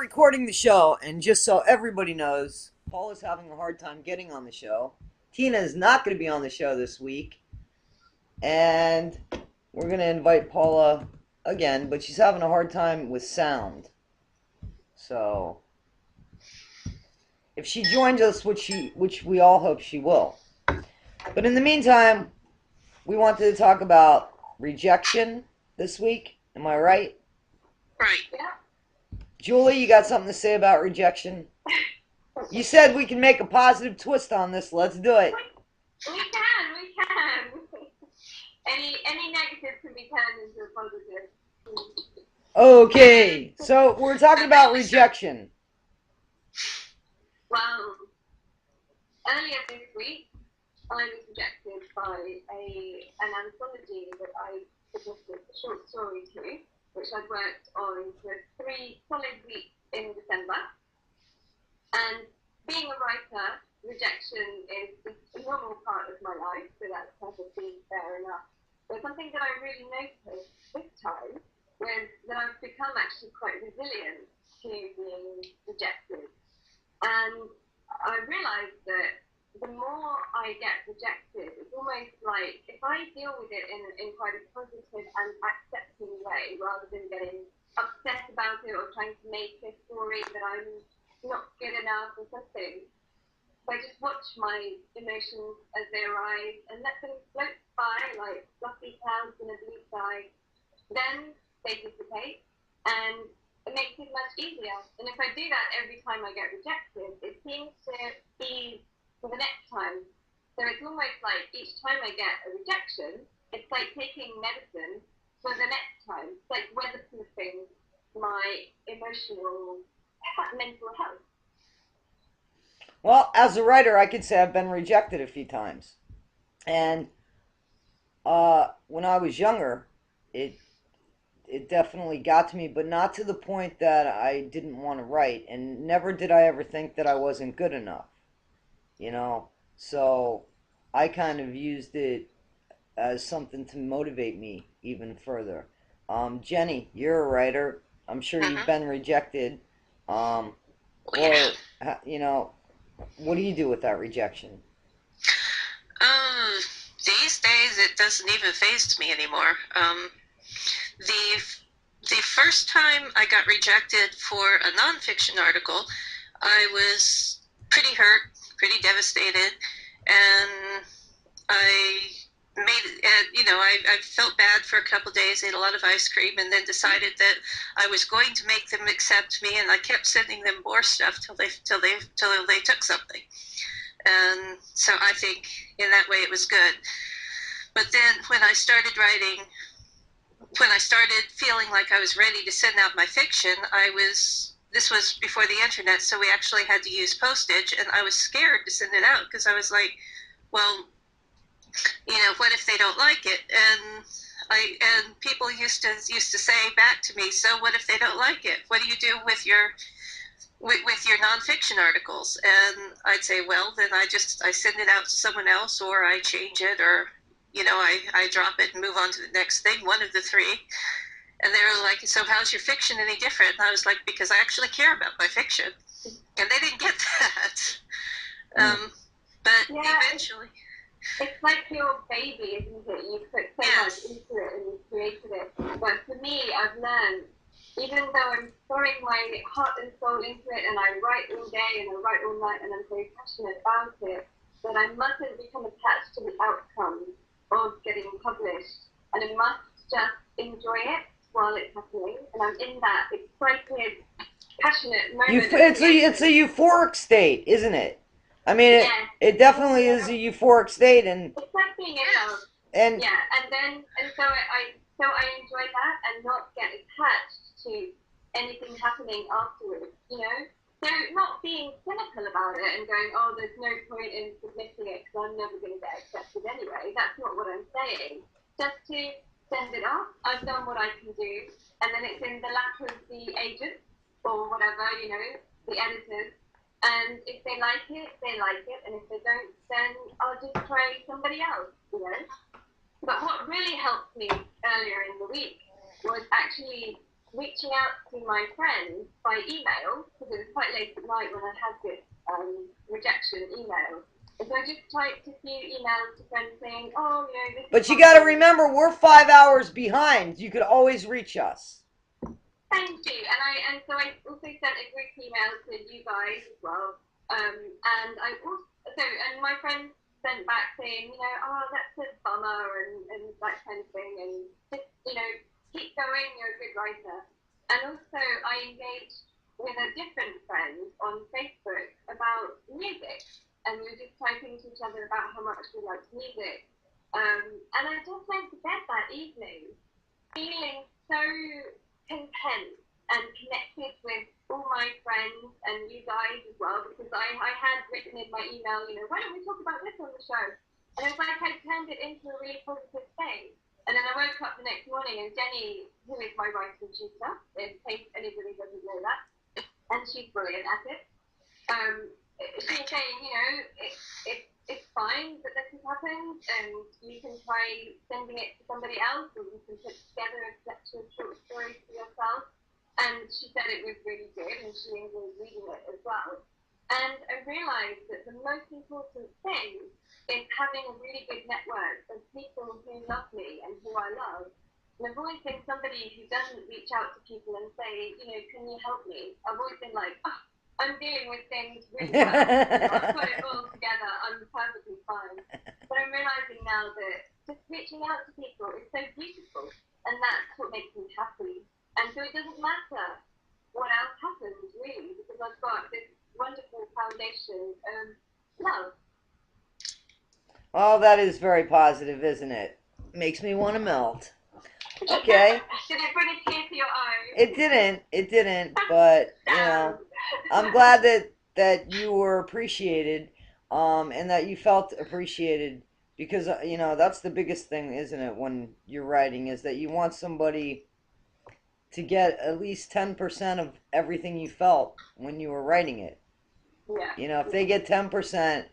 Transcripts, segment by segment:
recording the show, and just so everybody knows, Paul is having a hard time getting on the show. Tina is not going to be on the show this week, and we're going to invite Paula again, but she's having a hard time with sound. So, if she joins us, which we all hope she will. But in the meantime, we wanted to talk about rejection this week. Am I right? Right. Yeah. Julie, you got something to say about rejection? You said we can make a positive twist on this. Let's do it. We can. Any negative can be turned into a positive. Okay, so we're talking about rejection. Well, earlier this week, I was rejected by an anthology that I submitted a short story to, which I'd worked on for 3 solid weeks in December. And being a writer, rejection is a normal part of my life, so that's perfectly fair enough. But something that I really noticed this time was that I've become actually quite resilient to being rejected. And I realized that the more I get rejected, it's almost like if I deal with it in quite a positive and accepting way, rather than getting upset about it or trying to make a story that I'm not good enough or something, if I just watch my emotions as they arise and let them float by like fluffy clouds in a blue sky, then they dissipate and it makes it much easier. And if I do that every time I get rejected, it seems to ease for the next time. So it's almost like each time I get a rejection, it's like taking medicine for the next time. It's like weatherproofing my mental health. Well, as a writer, I could say I've been rejected a few times. And when I was younger, it definitely got to me, but not to the point that I didn't want to write. And never did I ever think that I wasn't good enough. You know, so I kind of used it as something to motivate me even further. Jenny, you're a writer. I'm sure you've been rejected. Or, you know, what do you do with that rejection? These days it doesn't even faze me anymore. The first time I got rejected for a nonfiction article, I was pretty hurt, pretty devastated, and I I felt bad for a couple of days, ate a lot of ice cream, and then decided that I was going to make them accept me, and I kept sending them more stuff till they took something. And so I think in that way it was good. But then when I started writing, when I started feeling like I was ready to send out my fiction, this was before the internet, so we actually had to use postage, and I was scared to send it out because I was like, well, what if they don't like it? And people used to say back to me, so what if they don't like it? What do you do with your nonfiction articles? And I'd say, well, then I send it out to someone else, or I change it, or I drop it and move on to the next thing, one of the 3. And they were like, so how's your fiction any different? And I was like, because I actually care about my fiction. And they didn't get that. But eventually... It's like your baby, isn't it? You put so much into it and you created it. But for me, I've learned, even though I'm throwing my heart and soul into it and I write all day and I write all night and I'm very passionate about it, that I mustn't become attached to the outcome of getting published. And I must just enjoy it while it's happening. And I'm in that excited, passionate moment. It's a euphoric state, isn't it? I mean, it definitely is a euphoric state, and it's like being in love. And so I enjoy that and not get attached to anything happening afterwards. So not being cynical about it and going, oh, there's no point in submitting it because I'm never going to get accepted anyway. That's not what I'm saying. Just to send it off. I've done what I can do, and then it's in the lap of the agent or whatever, the editors. And if they like it, they like it. And if they don't, then I'll just try somebody else, But what really helped me earlier in the week was actually reaching out to my friends by email, because it was quite late at night when I had this rejection email. And so I just typed a few emails to friends saying, oh, you know, this But is you got to something. remember, we're 5 hours behind. You could always reach us. Thank you. And so I also sent a group email to you guys as well. And I also, and my friends sent back saying, you know, oh, that's a bummer and that kind of thing. And just, you know, keep going, you're a good writer. And also I engaged with a different friend on Facebook about music. And we were just typing to each other about how much we liked music. And I just went to bed that evening feeling so content and connected with all my friends and you guys as well, because I had written in my email, you know, why don't we talk about this on the show? And it's like I turned it into a really positive thing. And then I woke up the next morning and Jenny, who is my writing tutor, in case anybody doesn't know that, and she's brilliant at it, she was saying, you know, it's fine that this has happened, and you can try sending it to somebody else, or you can put together a collection of short stories for yourself. And she said it was really good, and she enjoyed reading it as well. And I realised that the most important thing is having a really good network of people who love me and who I love. And I've always been somebody who doesn't reach out to people and say, you know, can you help me? I've always been like, oh, I'm dealing with things really well. I've got it all together. I'm perfectly fine. But I'm realising now that just reaching out to people is so beautiful, and that's what makes me happy. And so it doesn't matter what else happens, really, because I've got this wonderful foundation of love. Oh, that is very positive, isn't it? Makes me want to melt. Okay. Did it bring a tear to your eye? It didn't, but, you know, I'm glad that you were appreciated, and that you felt appreciated, because, you know, that's the biggest thing, isn't it, when you're writing, is that you want somebody to get at least 10% of everything you felt when you were writing it. Yeah. You know, if they get 10%,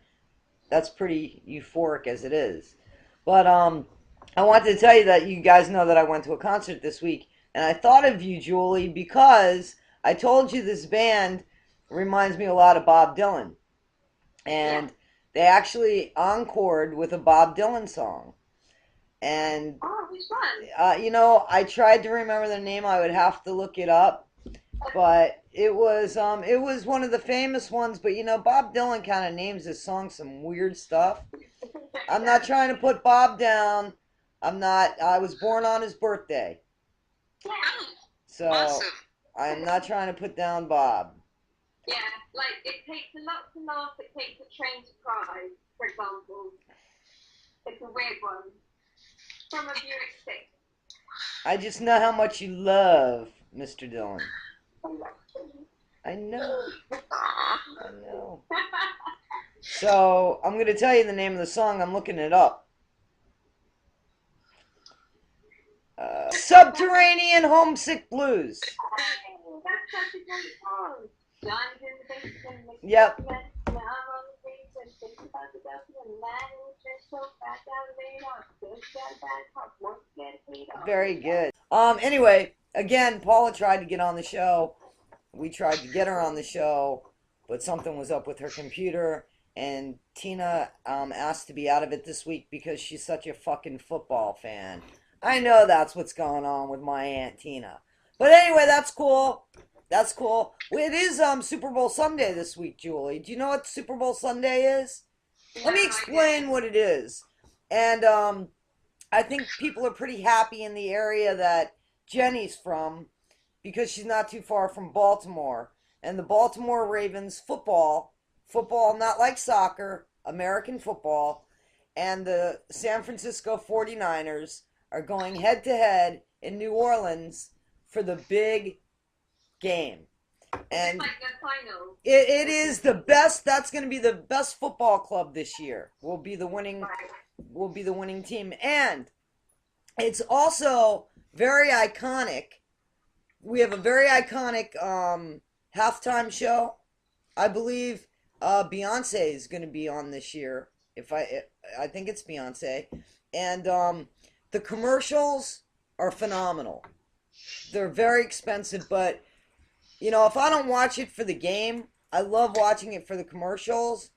that's pretty euphoric as it is. But I wanted to tell you that you guys know that I went to a concert this week, and I thought of you, Julie, because I told you this band reminds me a lot of Bob Dylan. And they actually encored with a Bob Dylan song. And oh, which one? you know, I tried to remember the name. I would have to look it up, but it was one of the famous ones. But you know, Bob Dylan kind of names his song some weird stuff. I'm not trying to put Bob down. I'm not. I was born on his birthday, so Awesome. I'm not trying to put down Bob. Yeah, like it takes a lot to laugh. It takes a train to cry, for example. It's a weird one. From a Buick 6. I just know how much you love Mr. Dylan. I know. I know. So I'm gonna tell you the name of the song. I'm looking it up. Subterranean Homesick Blues. Oh, that's such a great song. John's in the basement. Yep. Now I'm on the streets and thinking about the dust and man in the trench coat, back down the radar. Just got a bad cop, once again, paid off. Very good. Anyway, again, Paula tried to get on the show. We tried to get her on the show, but something was up with her computer. And Tina asked to be out of it this week because she's such a fucking football fan. I know that's what's going on with my Aunt Tina. But anyway, that's cool. That's cool. It is Super Bowl Sunday this week, Julie. Do you know what Super Bowl Sunday is? Let me explain what it is. And I think people are pretty happy in the area that Jenny's from, because she's not too far from Baltimore. And the Baltimore Ravens football, not like soccer, American football, and the San Francisco 49ers are going head to head in New Orleans for the big game. And like the final. It is the best. That's going to be the best football club this year. Will be the winning team. And it's also very iconic. We have a very iconic halftime show. I believe Beyonce is going to be on this year. I think it's Beyonce. And the commercials are phenomenal. They're very expensive, but if I don't watch it for the game, I love watching it for the commercials.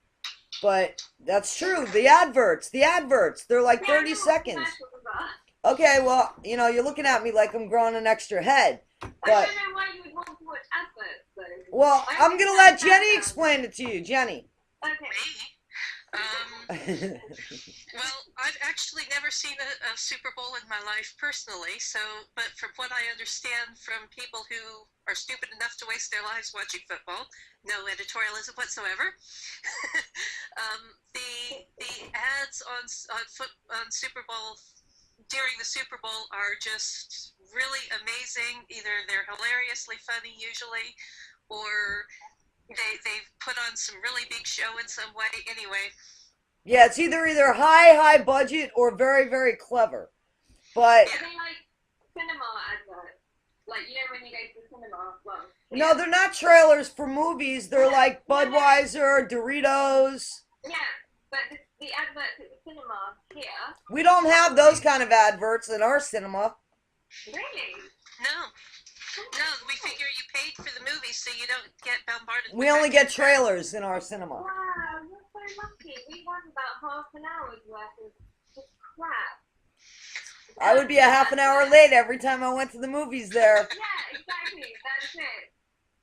But that's true. The adverts, they're like Yeah, I 30 know what seconds. commercials are. Okay, well, you're looking at me like I'm growing an extra head. I But, don't know why you would want to watch adverts, though. well, I I'm going to let Jenny explain it to you. Jenny. Okay. Well, I've actually never seen a Super Bowl in my life personally, but from what I understand from people who are stupid enough to waste their lives watching football, no editorialism whatsoever, the ads on Super Bowl during the Super Bowl are just really amazing. Either they're hilariously funny usually, or they've put on some really big show in some way. Anyway. Yeah, it's either high budget or very, very clever. But Are they like cinema adverts? Like, when you go to the cinema? Well, no, they're not trailers for movies. They're like Budweiser, Doritos. yeah, but the adverts at the cinema here. We don't have those kind of adverts in our cinema. Really? No, we figure you paid for the movie, so you don't get bombarded. We only get trailers in our cinema. Wow, you're so lucky. We want about half an hour's worth of just crap. I would be a half an hour late every time I went to the movies there. Yeah, exactly. That's it.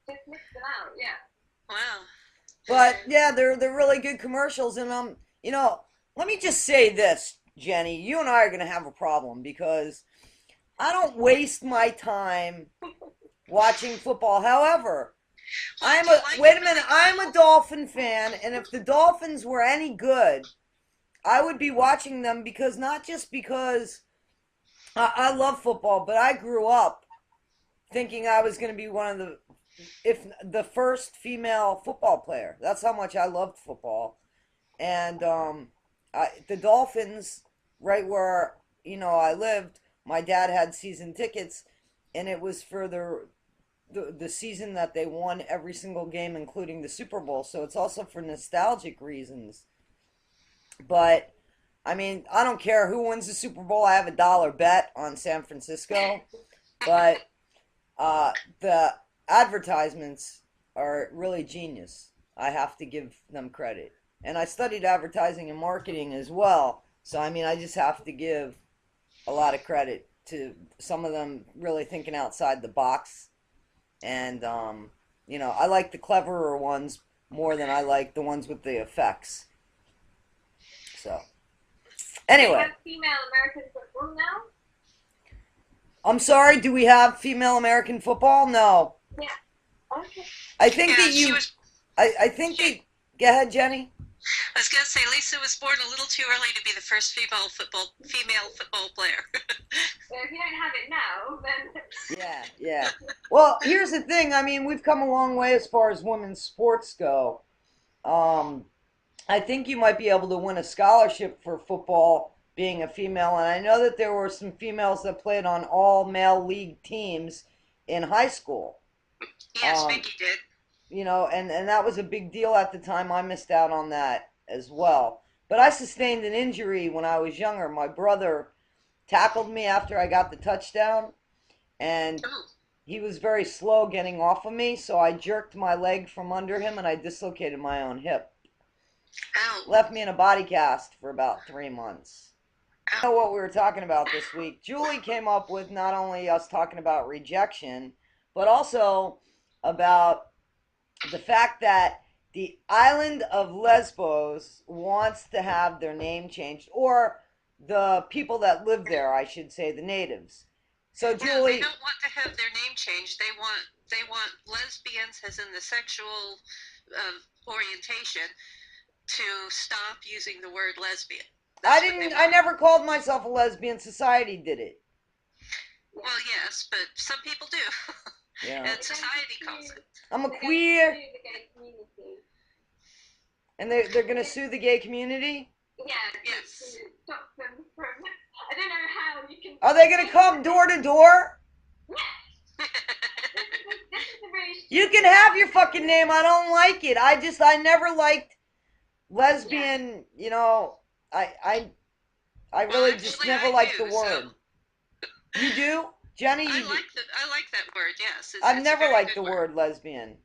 Just mix them out. Yeah. Wow. But yeah, they're really good commercials, and let me just say this, Jenny, you and I are gonna have a problem because I don't waste my time watching football. However, I'm a Dolphin fan, and if the Dolphins were any good, I would be watching them not just because I love football, but I grew up thinking I was going to be if the first female football player. That's how much I loved football. And the Dolphins, right where I lived, my dad had season tickets, and it was for the season that they won every single game, including the Super Bowl. So it's also for nostalgic reasons. But I mean, I don't care who wins the Super Bowl. I have a $1 bet on San Francisco. But the advertisements are really genius. I have to give them credit. And I studied advertising and marketing as well. So, I mean, I just have to give a lot of credit to some of them really thinking outside the box. And, I like the cleverer ones more than I like the ones with the effects. So, anyway. We have female American football now? I'm sorry, do we have female American football? No. Yeah. Okay. I think go ahead, Jenny. I was going to say, Lisa was born a little too early to be the first female football player. So if you don't have it now, then... Yeah. Well, here's the thing. I mean, we've come a long way as far as women's sports go. I think you might be able to win a scholarship for football being a female, and I know that there were some females that played on all male league teams in high school. Yes, Vicky did. And that was a big deal at the time. I missed out on that as well. But I sustained an injury when I was younger. My brother tackled me after I got the touchdown, and he was very slow getting off of me, so I jerked my leg from under him, and I dislocated my own hip. Ow. Left me in a body cast for about 3 months. I know what we were talking about this week. Julie came up with not only us talking about rejection, but also about the fact that the island of Lesbos wants to have their name changed, or the people that live there, I should say, the natives. So Julie, no, they don't want to have their name changed. They want lesbians, as in the sexual orientation, to stop using the word lesbian. I never called myself a lesbian. Society did it. Well, yes, but some people do. Yeah. And society calls it. I'm a queer. And they're going to sue the gay community? Yeah, yes. Stop them from... I don't know how you can... Are they going to come door to door? Yes. You can have your fucking name. I don't like it. I never liked lesbian, I really just never liked the word. You do? Jenny, I like that word. Yes, I've it's a never very liked good the word. word lesbian.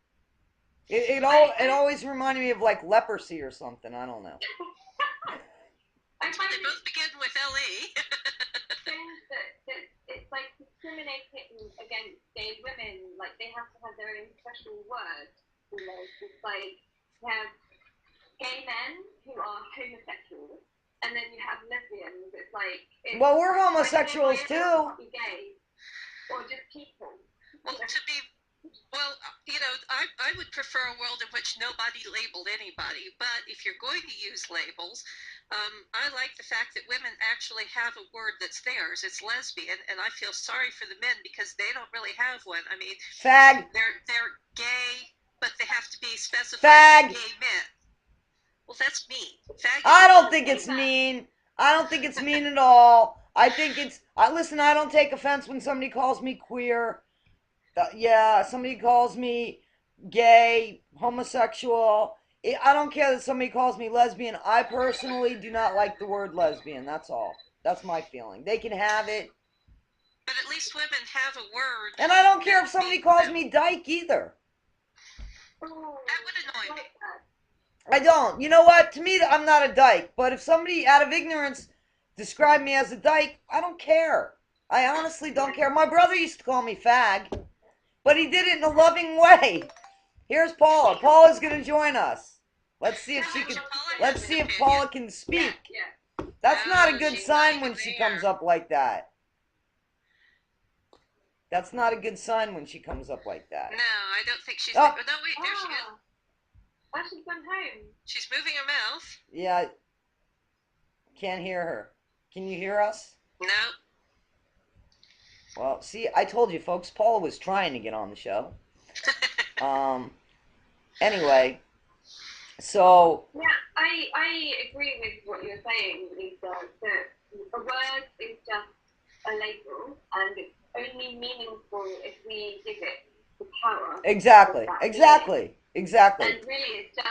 It I always reminded me of like leprosy or something. I don't know. I But find they both begin with LE. things that it's like discriminating against gay women. Like they have to have their own special word. You know, it's like you have gay men who are homosexuals, and then you have lesbians. It's like Well, we're I don't know why homosexuals everyone too. can't be gay or just people. Well, I would prefer a world in which nobody labeled anybody. But if you're going to use labels, I like the fact that women actually have a word that's theirs. It's lesbian, and I feel sorry for the men because they don't really have one. I mean, Fag. they're gay, but they have to be specified Fag. gay men. Well, that's mean. Fag is I don't mean. think it's mean. I don't think it's mean at all. I think it's. Listen, I don't take offense when somebody calls me queer. Yeah, somebody calls me gay, homosexual. I don't care that somebody calls me lesbian. I personally do not like the word lesbian. That's all. That's my feeling. They can have it. But at least women have a word And I don't care that if somebody means calls them. me dyke either. Oh, That would annoy me. like that. I don't. You know what? To me, I'm not a dyke. But if somebody out of ignorance described me as a dyke, I don't care. I honestly don't care. My brother used to call me fag, but he did it in a loving way. Here's Paula. Paula's gonna join us. Let's see if she can. Let's see if Paula can speak. Yeah. That's not a No, good she's not sign even when she there. comes up like that. That's not a good sign when she comes up like that. No, I don't think she's. Oh. No, wait, there she is. Oh, she's gone home. She's moving her mouth. Yeah, can't hear her. Can you hear us? No. Well, see, I told you, folks. Paula was trying to get on the show. Anyway, so Yeah, I agree with what you're saying, Lisa, that a word is just a label and it's only meaningful if we give it the power. exactly. And really it's just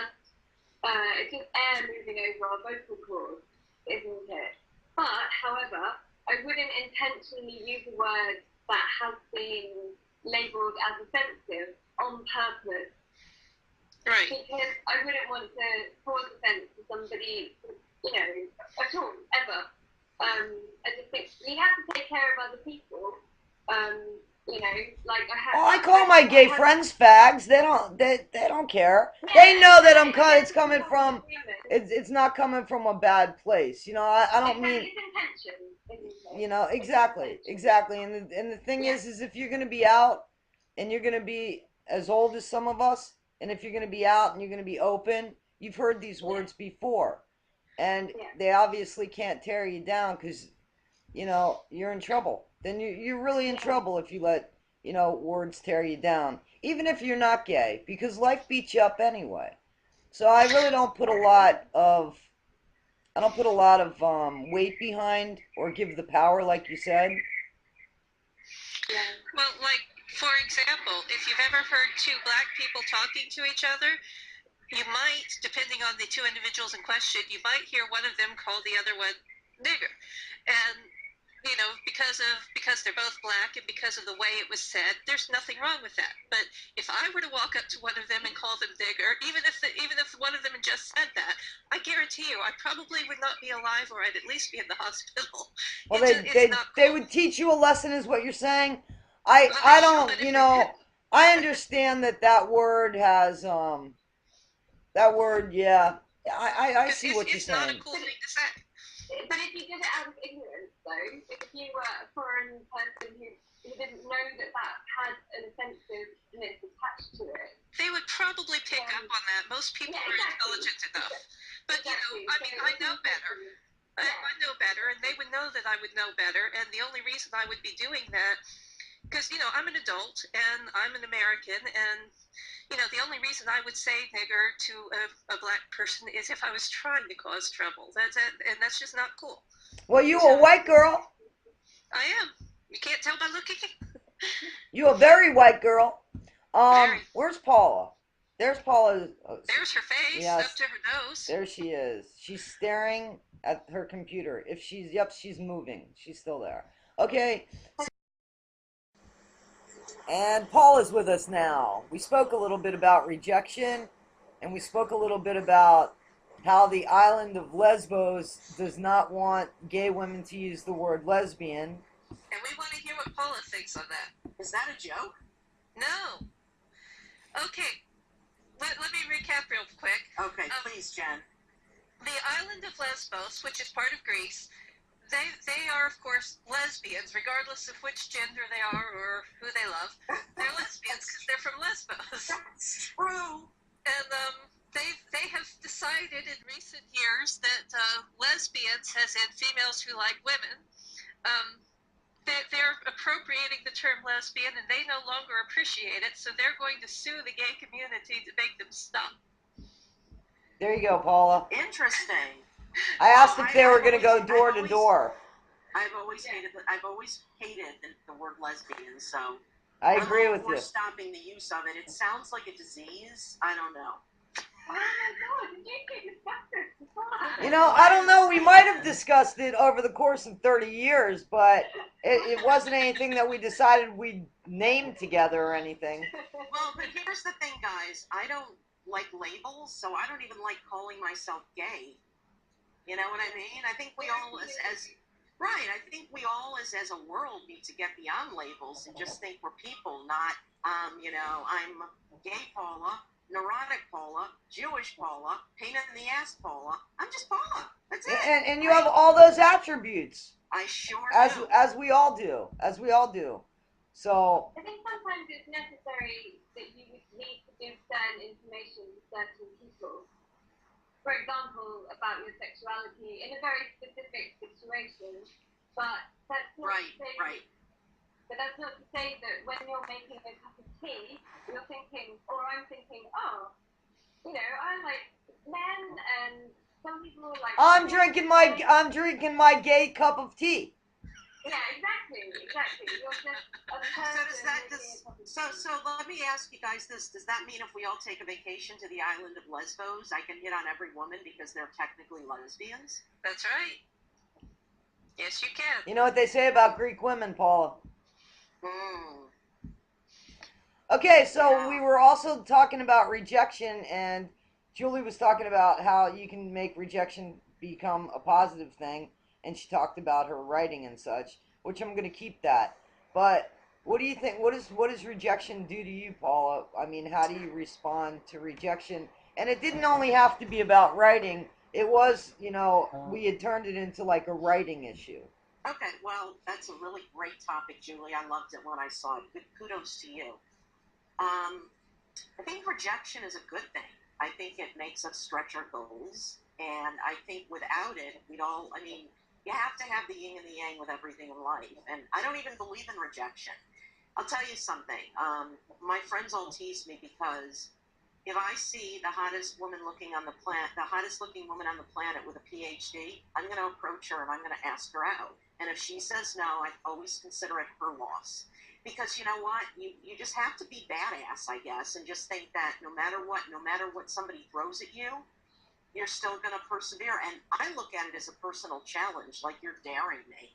air moving over our vocal cords, isn't it? But, however, I wouldn't intentionally use a word that has been labelled as offensive on purpose. Right. Because I wouldn't want to cause offence to somebody, you know, at all, ever. I just think we have to take care of other people. You know, like I call my gay friends fags. They don't care. They know that it's coming from. It's not coming from a bad place. You know, I don't mean. It's intention. You know, exactly. And the thing is if you're gonna be out, and you're gonna be as old as some of us, and if you're gonna be out and you're gonna be open, you've heard these words before, and they obviously can't tear you down because, you know, you're in trouble. Then you're really in trouble if you let, you know, words tear you down, even if you're not gay, because life beats you up anyway. So I really don't put a lot of weight behind or give the power, like you said. Well, like, for example, if you've ever heard two black people talking to each other, you might, depending on the two individuals in question, you might hear one of them call the other one nigger. And, you know, because they're both black and because of the way it was said, there's nothing wrong with that. But if I were to walk up to one of them and call them nigger, even if one of them had just said that, I guarantee you I probably would not be alive, or I'd at least be in the hospital. Well, It's not cool. they would teach you a lesson, is what you're saying. I don't, you know, I understand that word has that word, yeah. I see what you're It's not a saying. cool thing to say. But if you did it out of ignorance, though, if you were a foreign person who didn't know that had an offensiveness attached to it, they would probably pick up on that. Most people are intelligent enough. But, you know, I mean, I know better. I know better, and they would know that I would know better. And the only reason I would be doing that, because, you know, I'm an adult and I'm an American, and, you know, the only reason I would say nigger to a black person is if I was trying to cause trouble. And that's just not cool. Well, you a white girl. I am. You can't tell by looking. You a very white girl. Very. Where's Paula? There's Paula. There's her face, yes, up to her nose. There she is. She's staring at her computer. She's moving. She's still there. Okay. And Paul is with us now. We spoke a little bit about rejection, and we spoke a little bit about how the island of Lesbos does not want gay women to use the word lesbian. And we want to hear what Paula thinks on that. Is that a joke? No. Okay. Let me recap real quick. Okay, please, Jen. The island of Lesbos, which is part of Greece, they are, of course, lesbians, regardless of which gender they are or who they love. They're lesbians because they're from Lesbos. That's true. And they have decided in recent years that lesbians, as in females who like women, they're appropriating the term lesbian, and they no longer appreciate it, so they're going to sue the gay community to make them stop. There you go, Paula. Interesting. I asked if they were going to go door to door. I've always hated the word lesbian, so I agree with you. We're stopping the use of it. It sounds like a disease. I don't know. Oh my God, did you discuss this before? You know, I don't know. We might have discussed it over the course of 30 years, but it wasn't anything that we decided we'd name together or anything. Well, but here's the thing, guys. I don't like labels, so I don't even like calling myself gay. You know what I mean? I think we all I think we all as a world need to get beyond labels and just think we're people, not I'm gay Paula, neurotic Paula, Jewish Paula, pain in the ass Paula. I'm just Paula. That's it. And you have all those attributes. I sure do. As we all do. As we all do. So I think sometimes it's necessary that you need to give certain information to certain people. For example, about your sexuality in a very specific situation, but that's not to say, But that's not to say that when you're making a cup of tea, you're thinking, or I'm thinking, oh, I like men, and some people like. I'm drinking my gay cup of tea. Yeah, exactly. You're just a person. So let me ask you guys this: does that mean if we all take a vacation to the island of Lesbos, I can hit on every woman because they're technically lesbians? That's right. Yes, you can. You know what they say about Greek women, Paula? Okay, so we were also talking about rejection, and Julie was talking about how you can make rejection become a positive thing, and she talked about her writing and such, which I'm going to keep that. But what do you think? What does rejection do to you, Paula? I mean, how do you respond to rejection? And it didn't only have to be about writing. It was, we had turned it into like a writing issue. Okay, well, that's a really great topic, Julie. I loved it when I saw it. Good kudos to you. I think rejection is a good thing. I think it makes us stretch our goals. And I think without it, you have to have the yin and the yang with everything in life. And I don't even believe in rejection. I'll tell you something. My friends all tease me because if I see the hottest woman looking on the planet, the hottest looking woman on the planet with a PhD, I'm going to approach her and I'm going to ask her out. And if she says no, I always consider it her loss. Because you know what? You just have to be badass, I guess, and just think that no matter what somebody throws at you, you're still going to persevere. And I look at it as a personal challenge, like you're daring me.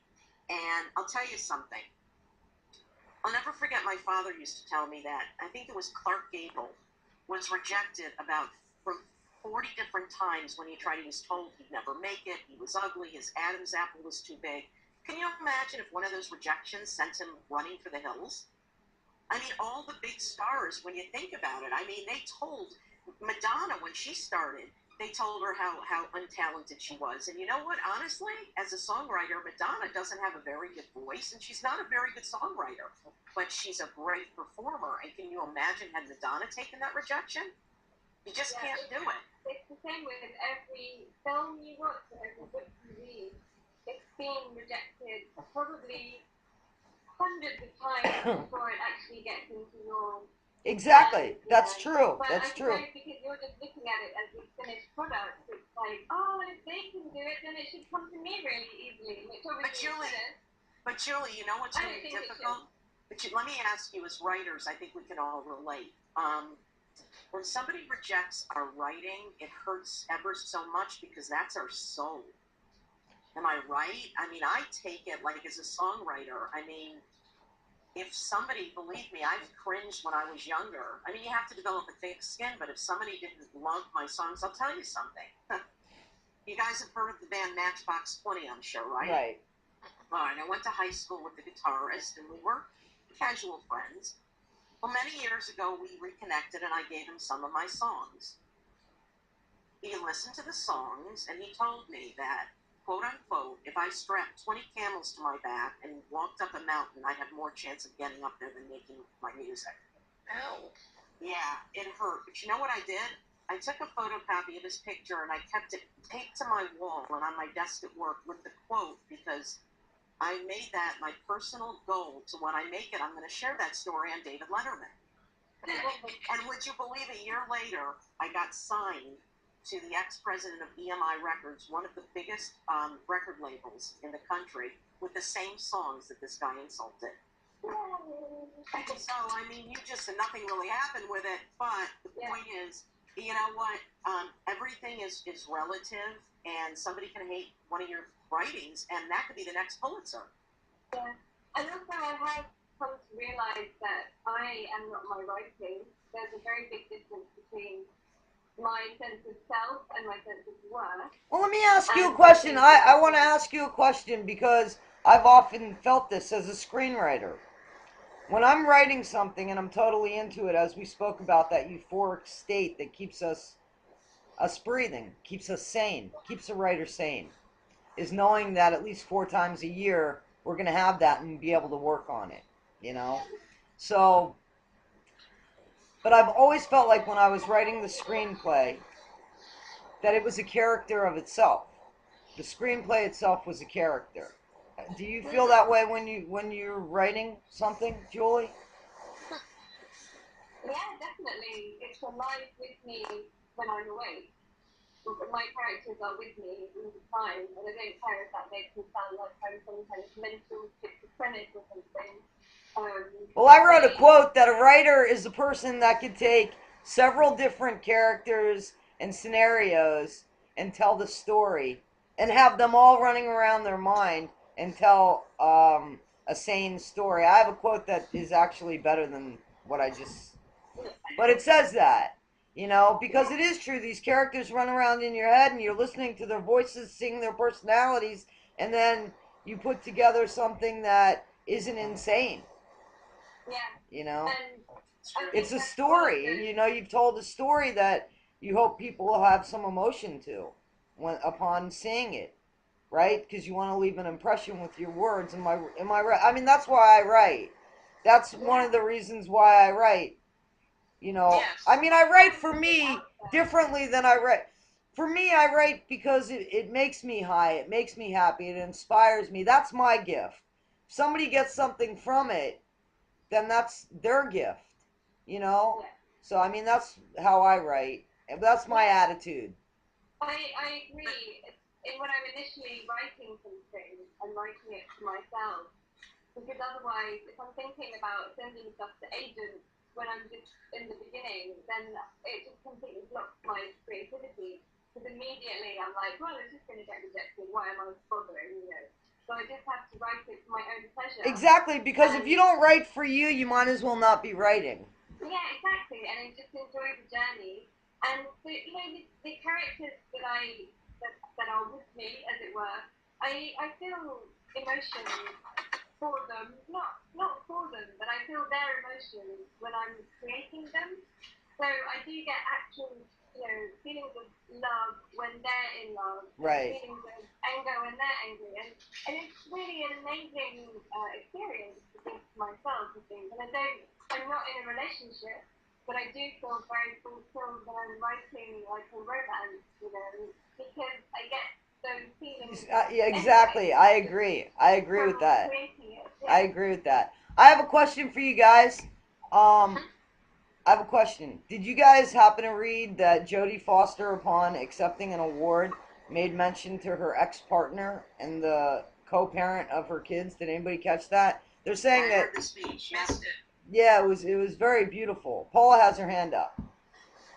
And I'll tell you something. I'll never forget my father used to tell me that. I think it was Clark Gable was rejected about 40 different times when he was told he'd never make it, he was ugly, his Adam's apple was too big. Can you imagine if one of those rejections sent him running for the hills? I mean, all the big stars, when you think about it, they told Madonna when she started, they told her how untalented she was. And you know what? Honestly, as a songwriter, Madonna doesn't have a very good voice, and she's not a very good songwriter. But she's a great performer. And can you imagine had Madonna taken that rejection? You just can't do it. It's the same with every film you watch, every book you read. It's being rejected probably hundreds of times before it actually gets into your. Exactly. That's true. That's true. Because you're just looking at it as a finished product. It's like, oh, if they can do it, then it should come to me really easily. Which But Julie, you know what's really difficult? Let me ask you, as writers, I think we can all relate. When somebody rejects our writing, it hurts ever so much because that's our soul. Am I right? I take it like as a songwriter, if somebody, believe me, I've cringed when I was younger. I mean, you have to develop a thick skin, but if somebody didn't love my songs, I'll tell you something. You guys have heard of the band Matchbox 20, I'm sure, right? Right. All right, I went to high school with the guitarist, and we were casual friends. Well, many years ago, we reconnected, and I gave him some of my songs. He listened to the songs, and he told me that, quote unquote, if I strapped 20 camels to my back and walked up a mountain, I'd have more chance of getting up there than making my music. Ow. Yeah, it hurt. But you know what I did? I took a photocopy of his picture and I kept it taped to my wall and on my desk at work with the quote, because I made that my personal goal to when I make it, I'm going to share that story on David Letterman. And would you believe, a year later, I got signed to the ex-president of EMI Records, one of the biggest record labels in the country, with the same songs that this guy insulted. So, I mean, nothing really happened with it, but the point is, you know what, everything is relative, and somebody can hate one of your writings, and that could be the next Pulitzer. Yeah. And also I have come to realize that I am not my writing. There's a very big difference between my sense of self and my sense of worth. Well, let me ask you a question. I want to ask you a question because I've often felt this as a screenwriter. When I'm writing something and I'm totally into it, as we spoke about, that euphoric state that keeps us breathing, keeps us sane, keeps a writer sane, is knowing that at least 4 times a year we're going to have that and be able to work on it, you know? So, but I've always felt like when I was writing the screenplay that it was a character of itself. The screenplay itself was a character. Do you feel that way when you're writing something, Julie? Yeah, definitely. It's alive with me when I'm awake. My characters are with me all the time, and I don't care if that makes me sound like I'm some kind of mental schizophrenic or something. Well, I wrote a quote that a writer is a person that can take several different characters and scenarios and tell the story and have them all running around their mind and tell a sane story. I have a quote that is actually better than what I just... But it says that, you know, because it is true. These characters run around in your head and you're listening to their voices, seeing their personalities, and then you put together something that isn't insane. Yeah. You know? And it's a story. You know, you've told a story that you hope people will have some emotion to upon seeing it, right? Because you want to leave an impression with your words. Am I right? I mean, that's why I write. That's one of the reasons why I write. You know, Yes. I mean, I write for me differently than I write. For me, I write because it makes me high. It makes me happy. It inspires me. That's my gift. If somebody gets something from it, then that's their gift. You know? Yeah. So, I mean, that's how I write. That's my attitude. I agree. When I'm initially writing something, I'm writing it to myself. Because otherwise, if I'm thinking about sending stuff to agents when I'm just in the beginning, then it just completely blocks my creativity. Because immediately I'm like, well, it's just going to get rejected. Why am I bothering? You know. So I just have to write it for my own pleasure. Exactly, because if you don't write for you, you might as well not be writing. Yeah, exactly, and I just enjoy the journey. And you know, the characters that are with me, as it were, I feel emotions for them, not for them, but I feel their emotions when I'm creating them. So I do get actual, you know, feelings of love when they're in love, right? Feelings of anger when they're angry, and it's really an amazing experience to think to myself and things. And I'm not in a relationship, but I do feel very fulfilled when I'm writing like a romance, you know, because I get those feelings. Yeah, exactly. I agree with that. I agree with that. I have a question for you guys. I have a question. Did you guys happen to read that Jodie Foster, upon accepting an award, made mention to her ex-partner and the co-parent of her kids? Did anybody catch that? They're saying that. I heard the speech. Yes. Yeah, it was very beautiful. Paula has her hand up.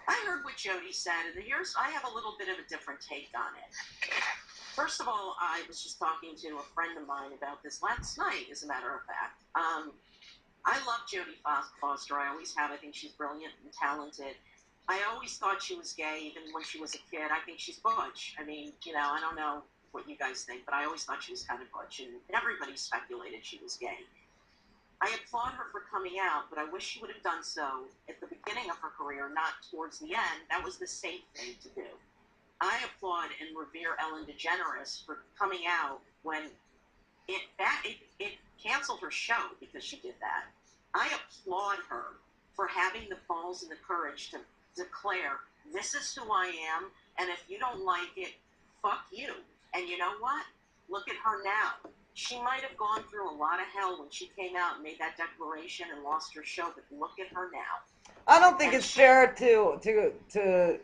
I heard what Jodie said, and I have a little bit of a different take on it. First of all, I was just talking to a friend of mine about this last night, as a matter of fact. I love Jodie Foster. I always have. I think she's brilliant and talented. I always thought she was gay, even when she was a kid. I think she's butch. I mean, you know, I don't know what you guys think, but I always thought she was kind of butch, and everybody speculated she was gay. I applaud her for coming out, but I wish she would have done so at the beginning of her career, not towards the end. That was the safe thing to do. I applaud and revere Ellen DeGeneres for coming out when it canceled her show because she did that. I applaud her for having the balls and the courage to declare, this is who I am, and if you don't like it, fuck you. And you know what? Look at her now. She might have gone through a lot of hell when she came out and made that declaration and lost her show, but look at her now. I don't think it's fair to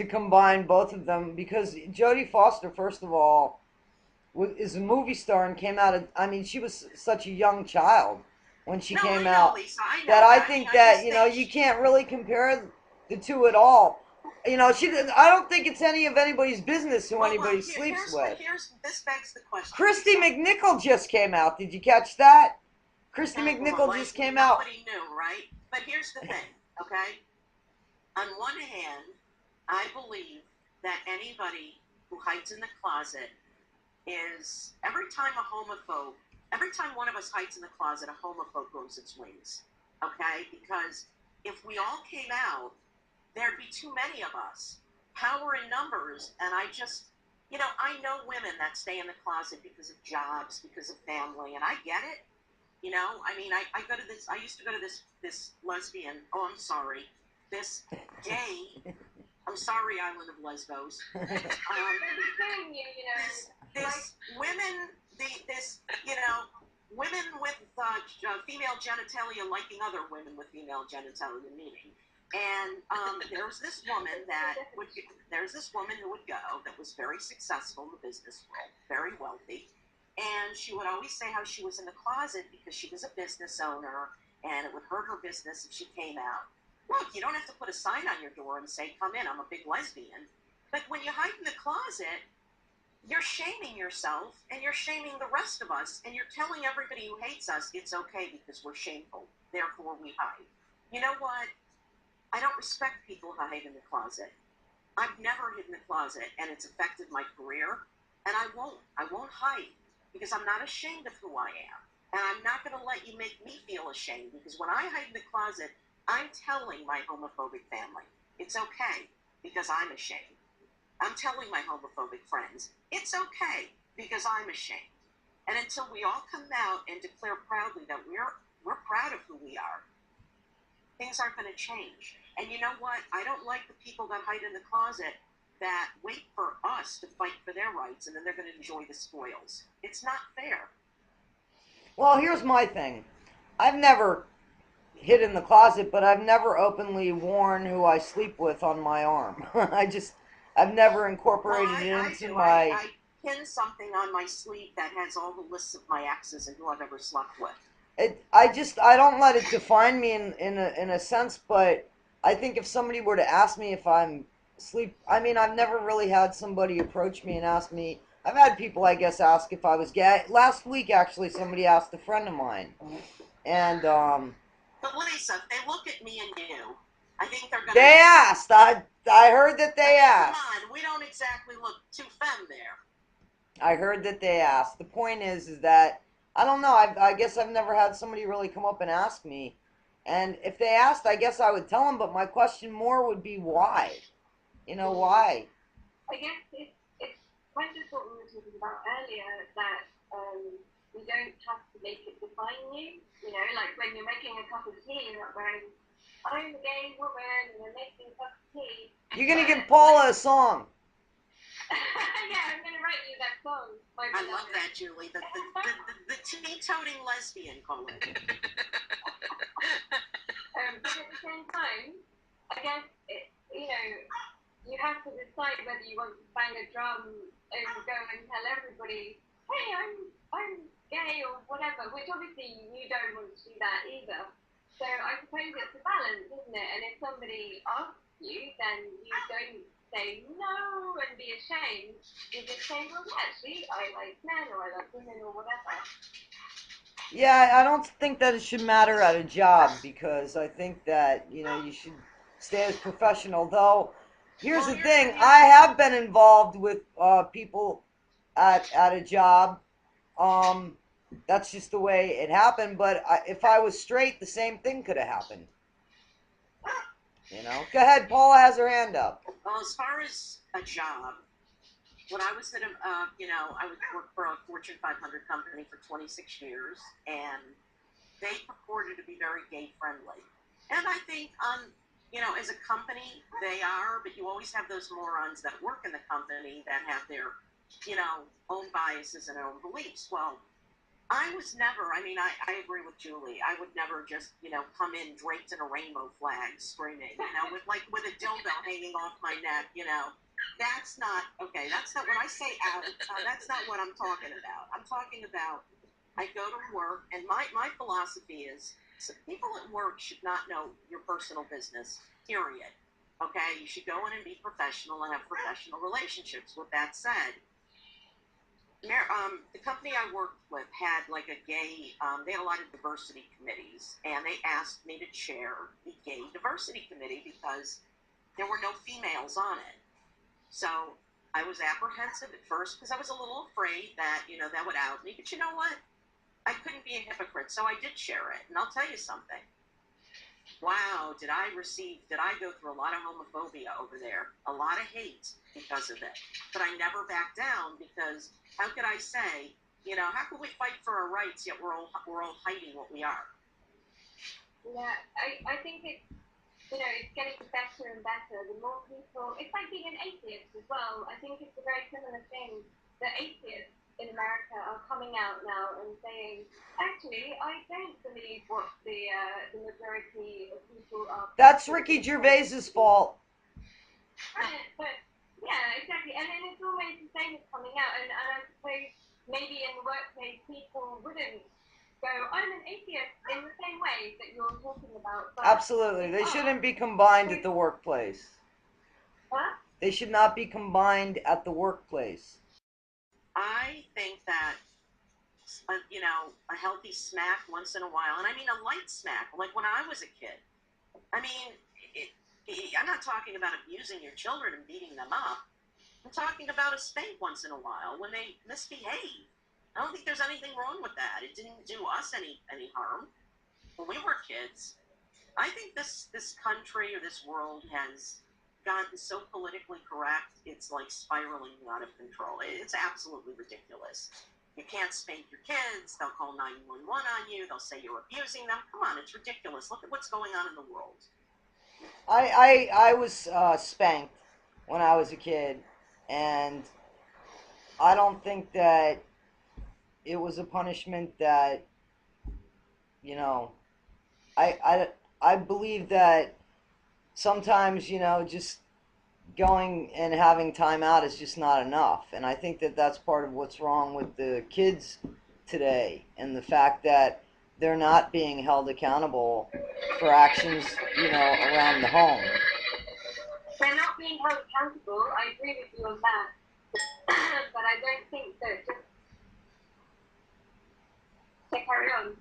combine both of them, because Jodie Foster, first of all, is a movie star and came out. I mean, she was such a young child when she came out, Lisa, that I think that, you know, you can't really compare the two at all. You know, I don't think it's any of anybody's business who anybody sleeps with. This begs the question. Christy McNichol just came out. Did you catch that? Christy McNichol just came out. Nobody knew, right? But here's the thing, okay? On one hand, I believe that anybody who hides in the closet is, every time one of us hides in the closet, a homophobe grows its wings, okay? Because if we all came out, there'd be too many of us. Power in numbers, and I know women that stay in the closet because of jobs, because of family, and I get it. You know, I mean, I used to go to this lesbian, this gay, I'm sorry, Island of Lesbos. Women with female genitalia liking other women with female genitalia meeting. And there's this woman who would go, that was very successful in the business world, very wealthy, and she would always say how she was in the closet because she was a business owner, and it would hurt her business if she came out. Look, you don't have to put a sign on your door and say, come in, I'm a big lesbian. But when you hide in the closet, you're shaming yourself, and you're shaming the rest of us, and you're telling everybody who hates us it's okay because we're shameful, therefore we hide. You know what? I don't respect people who hide in the closet. I've never hidden in the closet, and it's affected my career, and I won't hide, because I'm not ashamed of who I am, and I'm not going to let you make me feel ashamed, because when I hide in the closet, I'm telling my homophobic family it's okay because I'm ashamed. I'm telling my homophobic friends it's okay because I'm ashamed. And until we all come out and declare proudly that we're proud of who we are, things aren't going to change. And you know what? I don't like the people that hide in the closet that wait for us to fight for their rights, and then they're going to enjoy the spoils. It's not fair. Well, here's my thing. I've never hid in the closet, but I've never openly worn who I sleep with on my arm. I've never incorporated it into my... I pin something on my sleeve that has all the lists of my exes and who I've ever slept with. I don't let it define me in a sense, but I think if somebody were to ask me if I'm I mean, I've never really had somebody approach me and ask me. I've had people, I guess, ask if I was gay. Last week, actually, somebody asked a friend of mine, and But Lisa, if they look at me and you, I think they're gonna... They asked. I heard that they asked. Come on, we don't exactly look too femme there. I heard that they asked. The point is that I don't know. I guess I've never had somebody really come up and ask me. And if they asked, I guess I would tell them. But my question more would be why? You know, why? I guess it's kind of what we were talking about earlier, that you don't have to make it define you. You know, like when you're making a cup of tea, you're not going, I'm a gay woman and I'm making a cup of tea. You're going to give Paula a song. Yeah, I'm going to write you that song. I love that, Julie. The tea-toting lesbian, Paula. But at the same time, I guess, you have to decide whether you want to bang a drum and go and tell everybody, hey, I'm gay or whatever, which obviously you don't want to do that either. So I suppose it's a balance, isn't it? And if somebody asks you, then you don't say no and be ashamed. You just say, well, actually, I like men or I like women or whatever. Yeah, I don't think that it should matter at a job because I think that, you should stay as professional. Though, here's Well, the here's thing, the I other have been involved with people at a job. Um, that's just the way it happened. But if I was straight, the same thing could have happened. Go ahead. Paula has her hand up. Well, as far as a job, when I was I would work for a Fortune 500 company for 26 years, and they purported to be very gay friendly. And I think, as a company, they are, but you always have those morons that work in the company that have their, own biases and own beliefs. Well, I was never, I agree with Julie. I would never just, come in draped in a rainbow flag screaming, with a dildo hanging off my neck. That's not, okay, that's not, when I say out, that's not what I'm talking about. I'm talking about, I go to work, and my philosophy is, so people at work should not know your personal business, period. Okay, you should go in and be professional and have professional relationships. With that said, the company I worked with had like a gay, they had a lot of diversity committees, and they asked me to chair the gay diversity committee because there were no females on it. So I was apprehensive at first because I was a little afraid that, that would out me. But you know what? I couldn't be a hypocrite, so I did share it. And I'll tell you something. Wow, did I go through a lot of homophobia over there, a lot of hate because of it. But I never backed down because how could I say, how could we fight for our rights yet we're all hiding what we are? Yeah, I think it's getting better and better. The more people, it's like being an atheist as well. I think it's a very similar thing. The atheists in America are coming out now and saying, actually, I don't believe what the majority of people are. That's Ricky Gervais's fault. But yeah, exactly. And then it's always the same as coming out. And I suppose maybe in the workplace people wouldn't go, I'm an atheist in the same way that you're talking about. But Absolutely. They shouldn't be combined at the workplace. Huh? They should not be combined at the workplace. I think that, a healthy smack once in a while, and I mean a light smack, like when I was a kid. I mean, I'm not talking about abusing your children and beating them up. I'm talking about a spank once in a while when they misbehave. I don't think there's anything wrong with that. It didn't do us any harm when we were kids. I think this country or this world has gotten so politically correct, it's like spiraling out of control. It's absolutely ridiculous. You can't spank your kids. They'll call 911 on you. They'll say you're abusing them. Come on, it's ridiculous. Look at what's going on in the world. I was spanked when I was a kid, and I don't think that it was a punishment that, you know, I believe that sometimes, just going and having time out is just not enough. And I think that that's part of what's wrong with the kids today, and the fact that they're not being held accountable for actions, around the home. They're not being held accountable. I agree with you on that. But I don't think that just to carry on.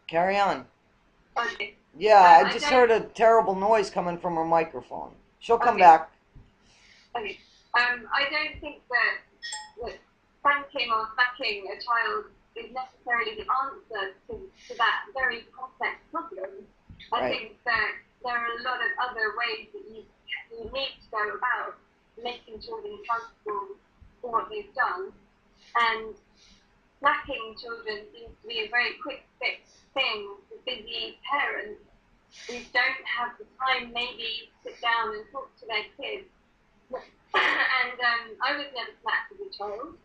Carry on. Okay. Yeah, I just heard a terrible noise coming from her microphone. She'll come back. Okay. I don't think that spanking or smacking a child is necessarily the answer to that very complex problem. I think that there are a lot of other ways that you need to go about making children accountable for what they've done. And smacking children seems to be a very quick fix thing for busy parents who don't have the time maybe to sit down and talk to their kids. And I was never smacked as a child,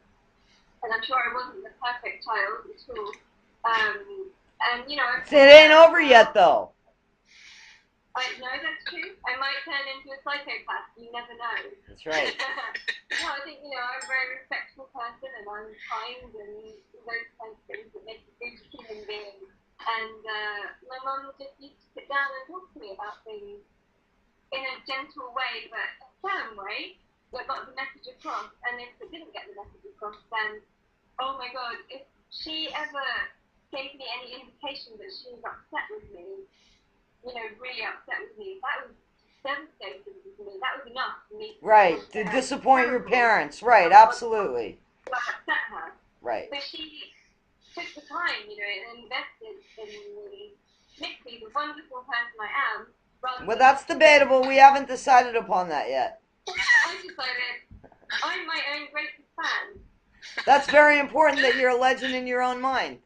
and I'm sure I wasn't the perfect child at all. And it ain't over yet, though. I know that's true. I might turn into a psychopath. You never know. That's right. No, I think I'm a very respectful person, and I'm kind, and those kinds of things that make a good human being. And my mum just used to sit down and talk to me about things in a gentle way, but a firm way that got the message across. And if it didn't get the message across, then, oh my God, if she ever gave me any indication that she was upset with me, really upset with me, that was devastating to me. That was enough for me to Right, feel to so disappoint your terrible parents. Right, about absolutely. what upset her. Right. But she took the time, and invested in me, makes me the wonderful person I am. Well, that's debatable. We haven't decided upon that yet. I decided I'm my own greatest fan. That's very important that you're a legend in your own mind.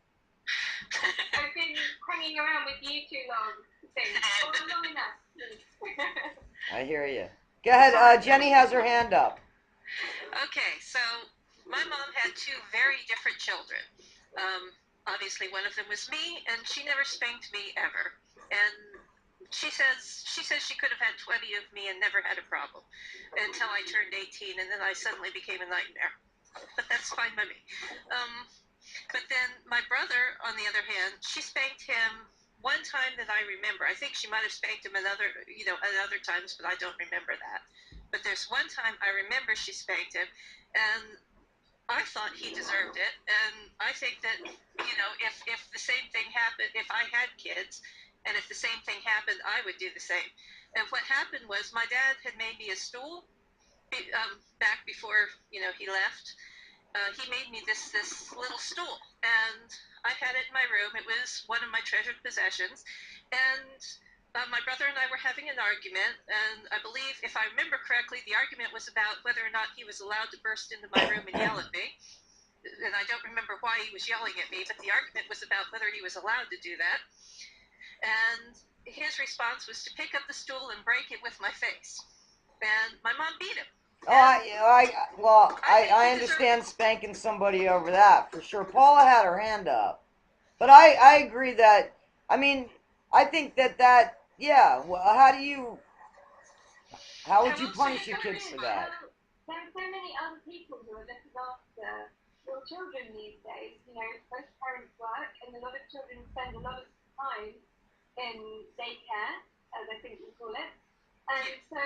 I've been hanging around with you too long. Long enough. I hear you. Go ahead. Jenny has her hand up. Okay, so my mom had two very different children. Obviously, one of them was me, and she never spanked me ever. And she says she could have had 20 of me and never had a problem until I turned 18, and then I suddenly became a nightmare. But that's fine by me. But then my brother, on the other hand, she spanked him one time that I remember. I think she might have spanked him at other times, but I don't remember that. But there's one time I remember she spanked him, and I thought he deserved it. And I think that, if the same thing happened, if I had kids, and if the same thing happened, I would do the same. And what happened was my dad had made me a stool back before, he left. He made me this little stool, and I had it in my room. It was one of my treasured possessions, and my brother and I were having an argument, and I believe, if I remember correctly, the argument was about whether or not he was allowed to burst into my room and yell at me, and I don't remember why he was yelling at me, but the argument was about whether he was allowed to do that, and his response was to pick up the stool and break it with my face, and my mom beat him. I understand spanking somebody over that for sure. Paula had her hand up, but I agree that, I think that yeah. Well, how would you punish your kids for that? There are so many other people who are looking after your children these days. Both parents work, and a lot of children spend a lot of time in daycare, as I think we call it, and so.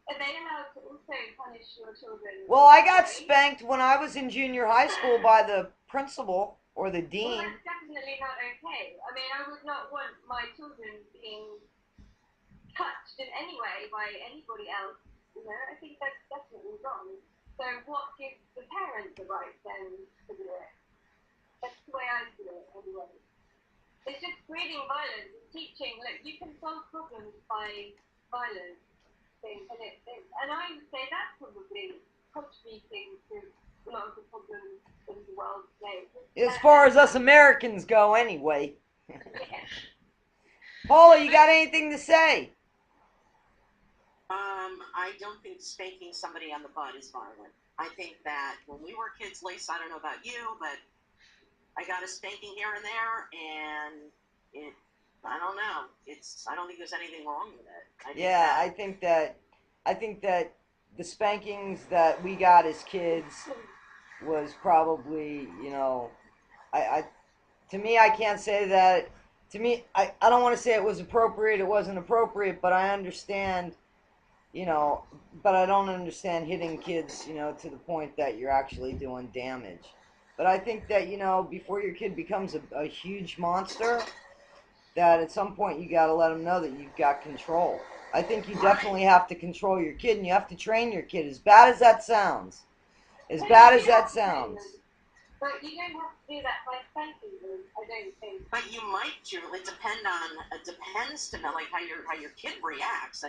Are they allowed to also punish your children? Well, I got spanked when I was in junior high school by the principal or the dean. Well, that's definitely not okay. I would not want my children being touched in any way by anybody else. I think that's definitely wrong. So what gives the parents the right then to do it? That's the way I do it anyway. It's just breeding violence. It's teaching, look, you can solve problems by violence. And I would say that's probably contributing to a lot of the problems in the world today. As far as us Americans go, anyway. Yeah. Paula, you got anything to say? I don't think spanking somebody on the butt is violent. I think that when we were kids, Lisa, I don't know about you, but I got a spanking here and there, and I don't know. I don't think there's anything wrong with it. I think that the spankings that we got as kids was probably, to me, I can't say that. To me, I don't want to say it was appropriate. It wasn't appropriate, but I understand, but I don't understand hitting kids, to the point that you're actually doing damage. But I think that, before your kid becomes a huge monster, that at some point you got to let them know that you've got control. I think you definitely have to control your kid, and you have to train your kid, as bad as that sounds. As bad as that sounds. But you don't have to do that by spanking them, I don't think. But you might, Julie. It depends to know, like, how your kid reacts.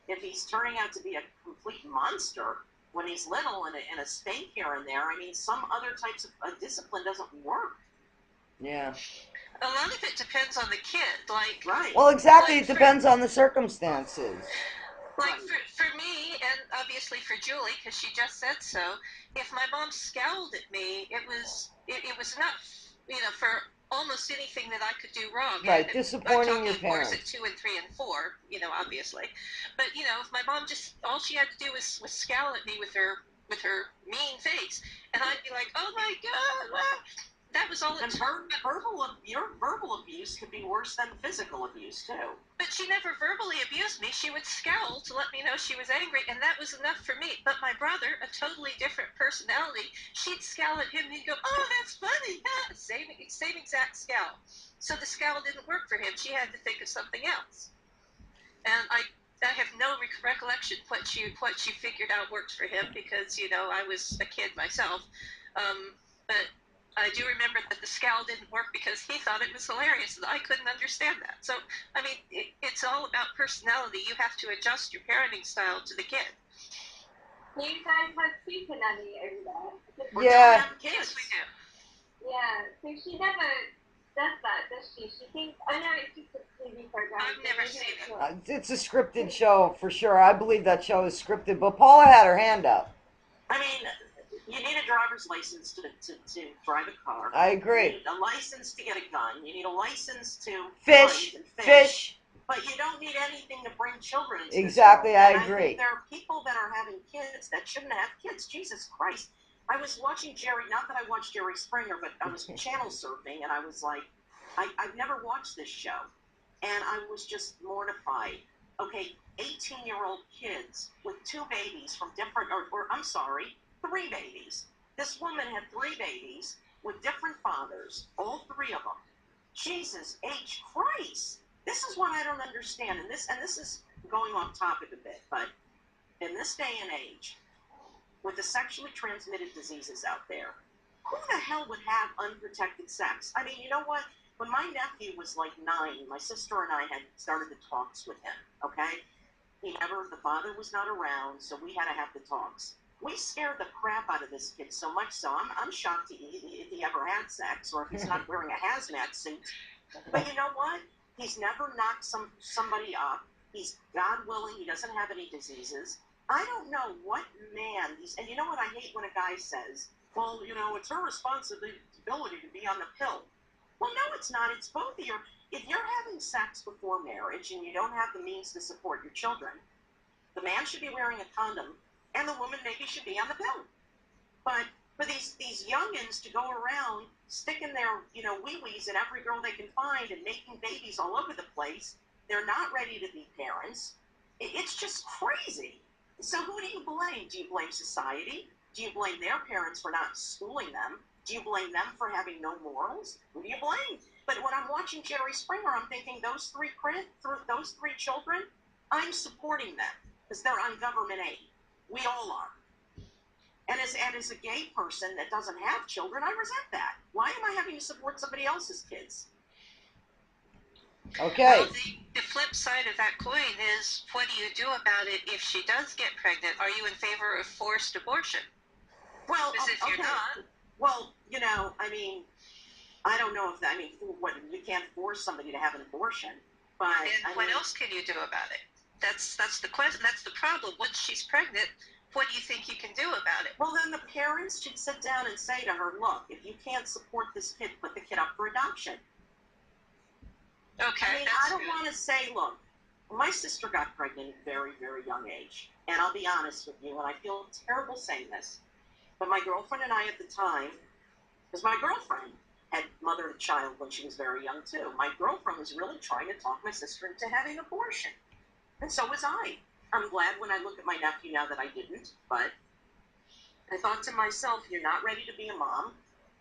If he's turning out to be a complete monster when he's little and a spank here and there, some other types of discipline doesn't work. Yeah. A lot of it depends on the kid. Right. Well, exactly. It depends on the circumstances. For me, and obviously for Julie, because she just said so, if my mom scowled at me, it was enough, for almost anything that I could do wrong. Right, disappointing your parents. At 2 and 3 and 4, obviously. But if my mom all she had to do was scowl at me with her mean face, and I'd be like, oh my God, That was all it And took. your verbal abuse could be worse than physical abuse too. But she never verbally abused me. She would scowl to let me know she was angry, and that was enough for me. But my brother, a totally different personality, she'd scowl at him, and he'd go, "Oh, that's funny." Yeah, same exact scowl. So the scowl didn't work for him. She had to think of something else. And I have no recollection what she figured out worked for him, because I was a kid myself. But I do remember that the scowl didn't work because he thought it was hilarious, and I couldn't understand that. So, I mean, it's all about personality. You have to adjust your parenting style to the kid. Do you guys have super nanny over there? Yeah. Yes, we do. Yeah, so she never does that, does she? She thinks, I know it's just a TV program. I've never seen it. It's a scripted show for sure. I believe that show is scripted, but Paula had her hand up. I mean, you need a driver's license to drive a car. I agree. You need a license to get a gun. You need a license to Fish. hunt and Fish. But you don't need anything to bring children into Exactly, this world. I agree. I think there are people that are having kids that shouldn't have kids. Jesus Christ. I was watching Jerry, not that I watched Jerry Springer, but I was channel surfing, and I was like, I've never watched this show. And I was just mortified. Okay, 18-year-old kids with 2 babies from different, or I'm sorry, 3 babies. This woman had 3 babies with different fathers, all 3 of them. Jesus H. Christ. This is what I don't understand. And this is going off topic a bit, but in this day and age, with the sexually transmitted diseases out there, who the hell would have unprotected sex? I mean, you know what? When my nephew was like 9, my sister and I had started the talks with him, okay? The father was not around, so we had to have the talks. We scared the crap out of this kid so much so I'm shocked if he ever had sex, or if he's not wearing a hazmat suit. But you know what? He's never knocked somebody up. He's, God willing, he doesn't have any diseases. I don't know what man and you know what I hate when a guy says, well, it's her responsibility to be on the pill. Well, no, it's not. It's both of you. If you're having sex before marriage and you don't have the means to support your children, the man should be wearing a condom, and the woman maybe should be on the pill. But for these youngins to go around sticking their wee-wees in every girl they can find and making babies all over the place, they're not ready to be parents. It's just crazy. So who do you blame? Do you blame society? Do you blame their parents for not schooling them? Do you blame them for having no morals? Who do you blame? But when I'm watching Jerry Springer, I'm thinking those 3 children, I'm supporting them because they're on government aid. We all are. And as a gay person that doesn't have children, I resent that. Why am I having to support somebody else's kids? Okay. Well, the flip side of that coin is, what do you do about it if she does get pregnant? Are you in favor of forced abortion? Well, because if you're not, well, I mean, I don't know if that. I mean, you can't force somebody to have an abortion, but what else can you do about it? That's the question. That's the problem. Once she's pregnant, what do you think you can do about it? Well, then the parents should sit down and say to her, look, if you can't support this kid, put the kid up for adoption. Okay. I mean, I don't want to say, look, my sister got pregnant at a very, very young age. And I'll be honest with you, and I feel terrible saying this, but my girlfriend and I at the time, because my girlfriend had mothered a child when she was very young too. My girlfriend was really trying to talk my sister into having an abortion. And so was I. I'm glad when I look at my nephew now that I didn't, but I thought to myself, you're not ready to be a mom.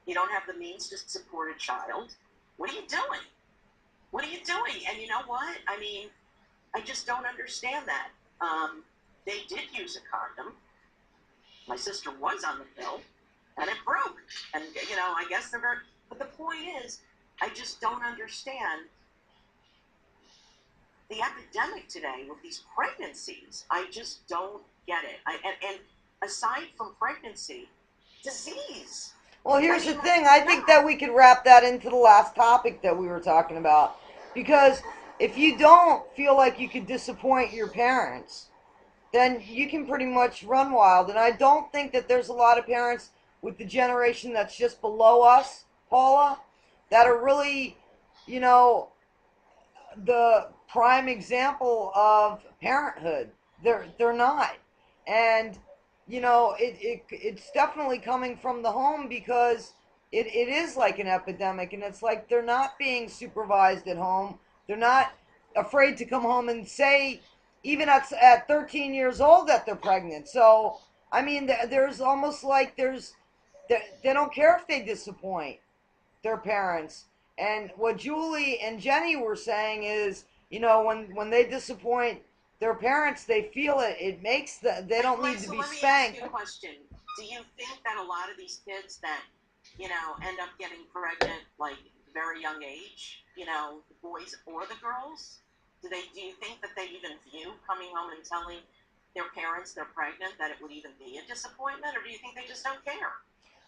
You don't have the means to support a child. What are you doing? What are you doing? And you know what? I mean, I just don't understand that. They did use a condom. My sister was on the pill, and it broke. And, I guess they're very... But the point is, I just don't understand the epidemic today with these pregnancies. I just don't get it. And aside from pregnancy, disease. Well, here's the thing. I think that we could wrap that into the last topic that we were talking about. Because if you don't feel like you could disappoint your parents, then you can pretty much run wild. And I don't think that there's a lot of parents with the generation that's just below us, Paula, that are really, the prime example of parenthood. They're not. And, it's definitely coming from the home because, it is like an epidemic, and it's like they're not being supervised at home. They're not afraid to come home and say, even at 13 years old, that they're pregnant. So, I mean, there's almost like they don't care if they disappoint their parents. And what Julie and Jenny were saying is, when they disappoint their parents, they feel it. It makes they don't need to So be let me ask spanked. you a question. Do you think that a lot of these kids that, end up getting pregnant like very young age, the boys or the girls, do you think that they even view coming home and telling their parents they're pregnant, that it would even be a disappointment, or do you think they just don't care?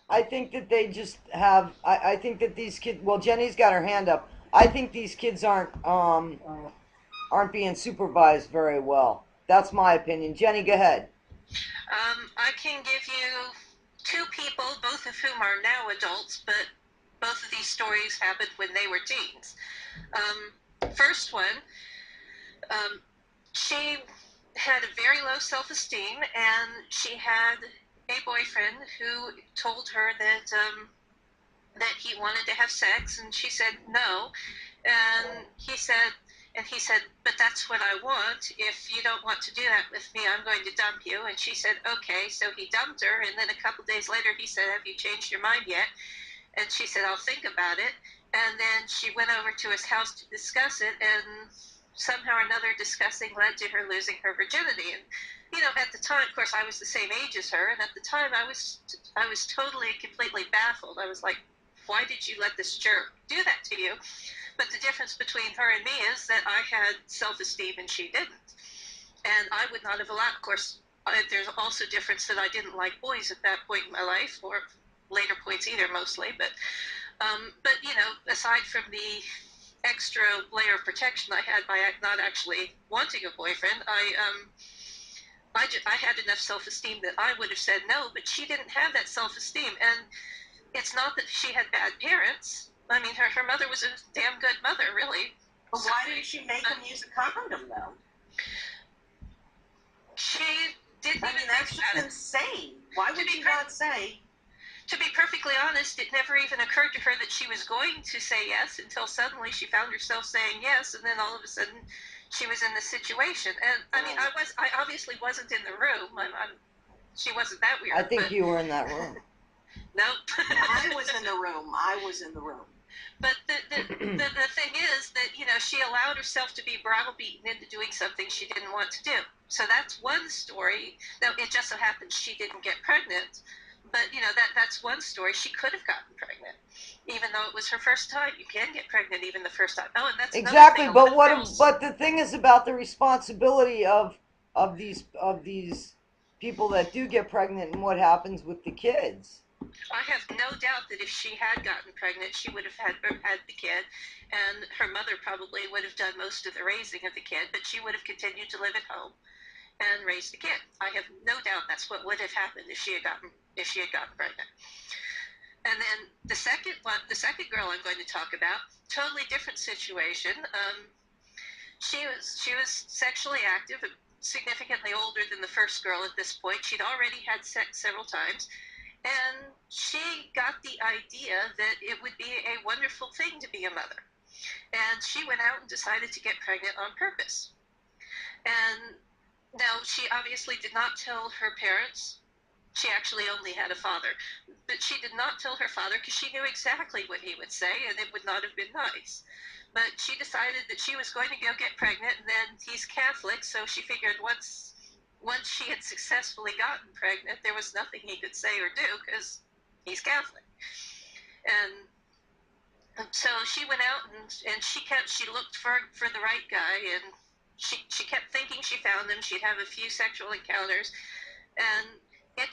I think that they just have. I think that these kids. Well, Jenny's got her hand up. I think these kids aren't being supervised very well. That's my opinion. Jenny, go ahead. I can give you two people, both of whom are now adults, but both of these stories happened when they were teens. First one, she had a very low self-esteem, and she had a boyfriend who told her that he wanted to have sex, and she said no, and he said, but that's what I want. If you don't want to do that with me, I'm going to dump you. And she said, okay. So he dumped her, and then a couple days later he said, have you changed your mind yet? And she said, I'll think about it. And then she went over to his house to discuss it, and somehow or another discussing led to her losing her virginity. And at the time, of course, I was the same age as her, and at the time I was totally, completely baffled. I was like, why did you let this jerk do that to you? But the difference between her and me is that I had self-esteem and she didn't. And I would not have allowed, of course, there's also difference that I didn't like boys at that point in my life, or later points either, mostly. But aside from the extra layer of protection I had by not actually wanting a boyfriend, I had enough self-esteem that I would have said no, but she didn't have that self-esteem. And it's not that she had bad parents. I mean, her mother was a damn good mother, really. But why didn't she make him use a condom, though? She didn't I even mean, that's think just about it. insane. Why would you not say? To be perfectly honest, it never even occurred to her that she was going to say yes until suddenly she found herself saying yes, and then all of a sudden she was in the situation. And I mean, I obviously wasn't in the room. She wasn't that weird. I think you were in that room. Nope. I was in the room. But the thing is that, she allowed herself to be browbeaten into doing something she didn't want to do. So that's one story. Now, it just so happens she didn't get pregnant. But, that's one story. She could have gotten pregnant, even though it was her first time. You can get pregnant even the first time. Oh, and that's Exactly. another thing. But the thing is about the responsibility of these people that do get pregnant and what happens with the kids. I have no doubt that if she had gotten pregnant, she would have had the kid, and her mother probably would have done most of the raising of the kid, but she would have continued to live at home and raise the kid. I have no doubt that's what would have happened if she had gotten pregnant. And then the second girl I'm going to talk about, totally different situation. She was sexually active, significantly older than the first girl at this point. She'd already had sex several times. And she got the idea that it would be a wonderful thing to be a mother. And she went out and decided to get pregnant on purpose. And now, she obviously did not tell her parents. She actually only had a father. But she did not tell her father because she knew exactly what he would say, and it would not have been nice. But she decided that she was going to go get pregnant, and then he's Catholic, so she figured once she had successfully gotten pregnant, there was nothing he could say or do because he's Catholic. And so she went out and she looked for the right guy, and she kept thinking she found him. She'd have a few sexual encounters, and the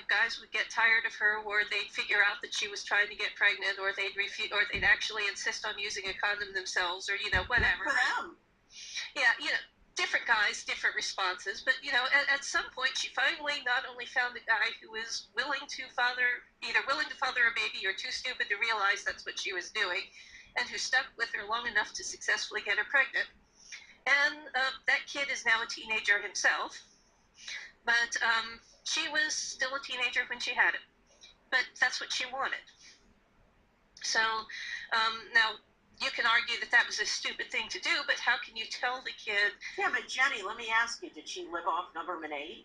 guys would get tired of her, or they'd figure out that she was trying to get pregnant, or they'd refuse, or they'd actually insist on using a condom themselves, or whatever. Good for them. Yeah, different guys, different responses. But, at some point, she finally not only found a guy who was either willing to father a baby or too stupid to realize that's what she was doing, and who stuck with her long enough to successfully get her pregnant. And that kid is now a teenager himself. But she was still a teenager when she had it. but that's what she wanted. So now you can argue that that was a stupid thing to do, but how can you tell the kid? Yeah, but Jenny, let me ask you, did she live off government aid?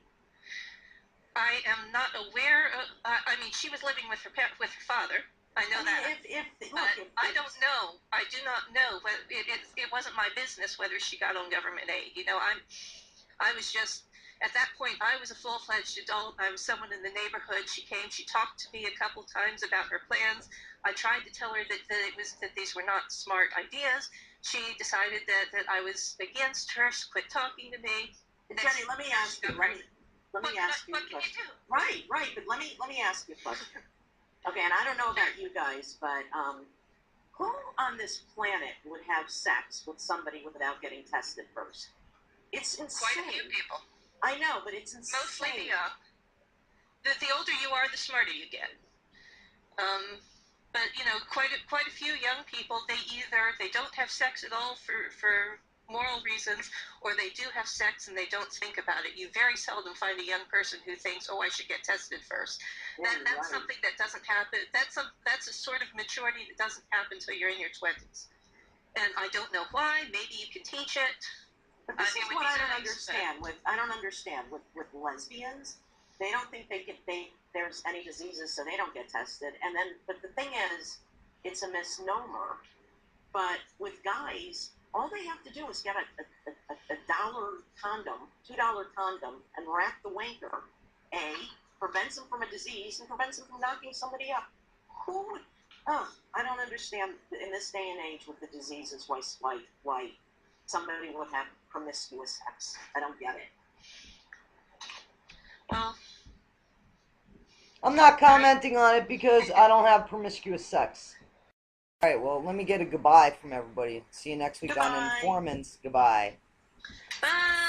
I am not aware of, I mean, she was living with her father. I know that. I don't know. I do not know. It wasn't my business whether she got on government aid. You know, I was just, at that point, I was a full-fledged adult. I was someone in the neighborhood. She came, she talked to me a couple times about her plans. I tried to tell her that these were not smart ideas. She decided that I was against her. She quit talking to me. Jenny, let me ask you. Let me ask you a question. Right, but let me ask you a question. Okay, and I don't know about you guys, but who on this planet would have sex with somebody without getting tested first? It's insane. Quite a few people. I know, but it's insane. Mostly the young. The older you are, the smarter you get. But you know, quite a few young people, they don't have sex at all for moral reasons, or they do have sex and they don't think about it. You very seldom find a young person who thinks, "Oh, I should get tested first." That's right. Something that doesn't happen. That's a sort of maturity that doesn't happen until you're in your 20s. And I don't know why. Maybe you can teach it. But this is what I don't understand with lesbians. They don't think there's any diseases, so they don't get tested. And then, but the thing is, it's a misnomer. But with guys, all they have to do is get a $1 condom, $2 condom, and rack the wanker. Prevents them from a disease and prevents them from knocking somebody up. I don't understand in this day and age with the diseases why somebody would have promiscuous sex. I don't get it. Well, I'm not commenting on it because I don't have promiscuous sex. Alright, well, let me get a goodbye from everybody. See you next week on Informants. Goodbye. Bye.